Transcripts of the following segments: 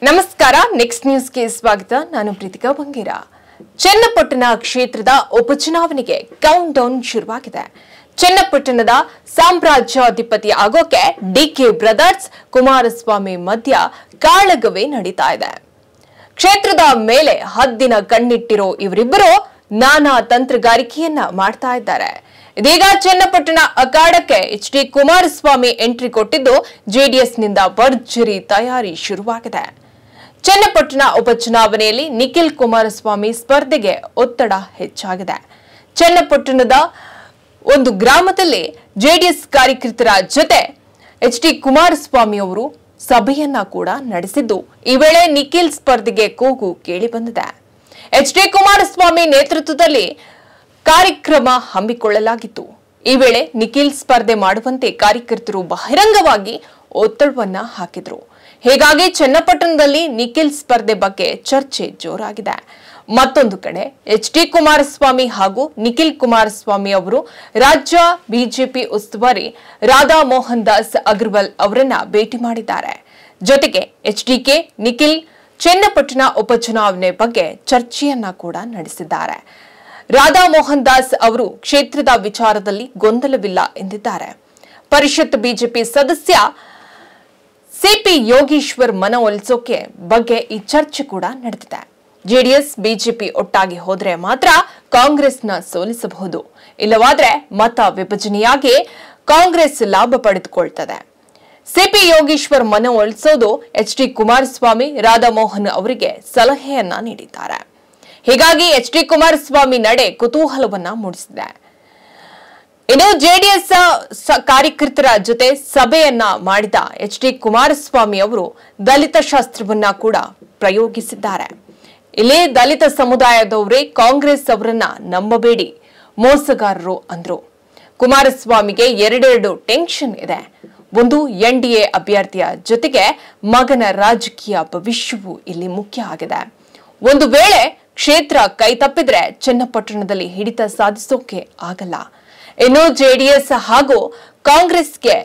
ನಮಸ್ಕಾರ next news ಗೆ ಸ್ವಾಗತ ನಾನು ಪ್ರೀತಿಕಾ ಬಂಗೇರ ಚನ್ನಪಟ್ಟಣ ಕ್ಷೇತ್ರದ ಉಪಚುನಾವಣೆಗೆ ಕೌಂಟ್ ಡೌನ್ ಶುರುವಾಗಿದೆ ಚನ್ನಪಟ್ಟಣದ ಸಾಮ್ರಾಜ್ಯಾಧಿಪತಿ ಆಗೋಕೆ ಡಿಕೆ ಬ್ರದರ್ಸ್ ಕುಮಾರಸ್ವಾಮಿ ಮಧ್ಯ ಕಾಳಗವೇ ನಡೀತಾ ಇದೆ ಕ್ಷೇತ್ರದ ಮೇಲೆ ಹದ್ದಿನ ಕಣ್ಣಿಟ್ಟಿರೋ ಇವರಿಬ್ಬರು ನಾನಾ ತಂತ್ರಗಾರಿಕೆಯನ್ನ ಮಾಡ್ತಾ ಇದ್ದಾರೆ ಇದೀಗ ಚನ್ನಪಟ್ಟಣ ಅಖಾಡಕ್ಕೆ ಎಚ್ಡಿ ಕುಮಾರಸ್ವಾಮಿ ಎಂಟ್ರಿ ಕೊಟ್ಟಿದ್ದು ಜೆಡಿಎಸ್ ನಿಂದ ಭರ್ಜರಿ ತಯಾರಿ ಶುರುವಾಗಿದೆ ಚನ್ನಪಟ್ಟಣ ಉಪಚುನಾವಣೆಯಲ್ಲಿ ನಿಖಿಲ್ ಕುಮಾರಸ್ವಾಮಿ ಸ್ಪರ್ಧೆಗೆ ಒತ್ತಡ ಹೆಚ್ಚಾಗಿದೆ ಚನ್ನಪಟ್ಟಣದ ಒಂದು ಗ್ರಾಮದಲ್ಲಿ ಜೆಡಿಎಸ್ ಕಾರ್ಯಕರ್ತರ ಜೊತೆ ಎಚ್ಡಿ ಕುಮಾರಸ್ವಾಮಿ ಅವರು ಸಭೆಯನ್ನ ಕೂಡ ನಡೆಸಿದ್ದು ಈ ವೇಳೆ ನಿಖಿಲ್ ಸ್ಪರ್ಧೆಗೆ ಕೂಗು ಕೇಳಿ ಬಂದಿದೆ ಎಚ್ಡಿ ಕುಮಾರಸ್ವಾಮಿ ನೇತೃತ್ವದಲ್ಲಿ ಕಾರ್ಯಕ್ರಮ ಹಮ್ಮಿಕೊಳ್ಳಲಾಗಿತ್ತು ಈ ವೇಳೆ ನಿಖಿಲ್ ಸ್ಪರ್ಧೆ ಮಾಡುವಂತೆ ಕಾರ್ಯಕರ್ತರು ಬಹಿರಂಗವಾಗಿ ಒತ್ತಡವನ್ನ ಹಾಕಿದ್ರು ಹೀಗಾಗಿ ಚನ್ನಪಟ್ಟಣದಲ್ಲಿ ನಿಖಿಲ್ ಸ್ಪರ್ಧೆ ಬಗ್ಗೆ ಚರ್ಚೆ ಜೋರಾಗಿದೆ ಮತ್ತೊಂದು ಕಡೆ ಎಚ್ಡಿ ಕುಮಾರಸ್ವಾಮಿ ಹಾಗೂ ನಿಖಿಲ್ ಕುಮಾರಸ್ವಾಮಿ ಅವರು ರಾಜ್ಯ ಬಿಜೆಪಿ ಉಸ್ತುವಾರಿ ರಾಧಾ ಮೋಹನ್ ದಾಸ್ ಅಗರ್ವಾಲ್ ಅವರನ್ನ ಭೇಟಿ ಮಾಡಿದ್ದಾರೆ ಜೊತೆಗೆ ಎಚ್ಡಿಕೆ ನಿಖಿಲ್ ಚನ್ನಪಟ್ಟಣ ಉಪಚುನಾವಣೆ ಬಗ್ಗೆ ಚರ್ಚೆಯನ್ನ ಕೂಡ ನಡೆಸಿದ್ದಾರೆ ರಾಧಾ ಮೋಹನ್ ದಾಸ್ ಅವರು ಕ್ಷೇತ್ರದ ವಿಚಾರದಲ್ಲಿ ಗೊಂದಲವಿಲ್ಲ ಎಂದಿದ್ದಾರೆ ಪರಿಷತ್ ಬಿಜೆಪಿ ಸದಸ್ಯ ಸಿಪಿ ಯೋಗೀಶ್ವರ್ ಮನವೊಲಿಸೋಕೆ ಬಗ್ಗೆ ಈ ಚರ್ಚೆ ಕೂಡ ನಡೆದಿದೆ ಜೆಡಿಎಸ್ ಬಿಜೆಪಿ ಒಟ್ಟಾಗಿ ಹೋದ್ರೆ ಮಾತ್ರ ಕಾಂಗ್ರೆಸ್ನ ಸೋಲಿಸಬಹುದು ಇಲ್ಲವಾದ್ರೆ ಮತ ವಿಭಜನೆಯಾಗಿ ಕಾಂಗ್ರೆಸ್ ಲಾಭ ಪಡೆದುಕೊಳ್ತದೆ ಸಿಪಿ ಯೋಗೀಶ್ವರ್ ಮನವೊಲಿಸೋದು ಎಚ್ಡಿ ಕುಮಾರಸ್ವಾಮಿ ರಾಧಾ ಮೋಹನ್ ಅವರಿಗೆ ಸಲಹೆಯನ್ನ ನೀಡಿದ್ದಾರೆ ಹೀಗಾಗಿ ಎಚ್ಡಿ ಕುಮಾರಸ್ವಾಮಿ ನಡೆ ಕುತೂಹಲವನ್ನ ಮೂಡಿಸಿದೆ ಇನ್ನು ಜೆಡಿಎಸ್ ಕಾರ್ಯಕರ್ತರ ಜೊತೆ ಸಭೆಯನ್ನ ಮಾಡಿದ ಎಚ್ಡಿ ಕುಮಾರಸ್ವಾಮಿ ಅವರು ದಲಿತ ಶಾಸ್ತ್ರವನ್ನ ಕೂಡ ಪ್ರಯೋಗಿಸಿದ್ದಾರೆ ಇಲ್ಲಿ ದಲಿತ ಸಮುದಾಯದವರೇ ಕಾಂಗ್ರೆಸ್ ಅವರನ್ನ ನಂಬಬೇಡಿ ಮೋಸಗಾರರು ಅಂದ್ರು ಕುಮಾರಸ್ವಾಮಿಗೆ ಎರಡೆರಡು ಟೆನ್ಷನ್ ಇದೆ ಒಂದು ಎನ್ಡಿಎ ಅಭ್ಯರ್ಥಿಯ ಜೊತೆಗೆ ಮಗನ ರಾಜಕೀಯ ಭವಿಷ್ಯವು ಇಲ್ಲಿ ಮುಖ್ಯ ಆಗಿದೆ ಒಂದು ವೇಳೆ ಕ್ಷೇತ್ರ ಕೈ ತಪ್ಪಿದ್ರೆ ಚನ್ನಪಟ್ಟಣದಲ್ಲಿ ಹಿಡಿತ ಸಾಧಿಸೋಕೆ ಆಗಲ್ಲ ಇನ್ನು ಜೆಡಿಎಸ್ ಹಾಗೂ ಕಾಂಗ್ರೆಸ್ಗೆ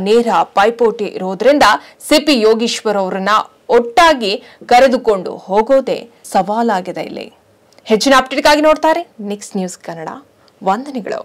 ನೇರ ಪೈಪೋಟಿ ಇರೋದ್ರಿಂದ ಸಿಪಿ ಯೋಗೀಶ್ವರ್ ಅವರನ್ನ ಒಟ್ಟಾಗಿ ಕರೆದುಕೊಂಡು ಹೋಗೋದೇ ಸವಾಲಾಗಿದೆ ಇಲ್ಲಿ ಹೆಚ್ಚಿನ ಅಪ್ಡೇಟ್ಗಾಗಿ ನೋಡ್ತಾರೆ ನೆಕ್ಸ್ಟ್ ನ್ಯೂಸ್ ಕನ್ನಡ ವಂದನೆಗಳು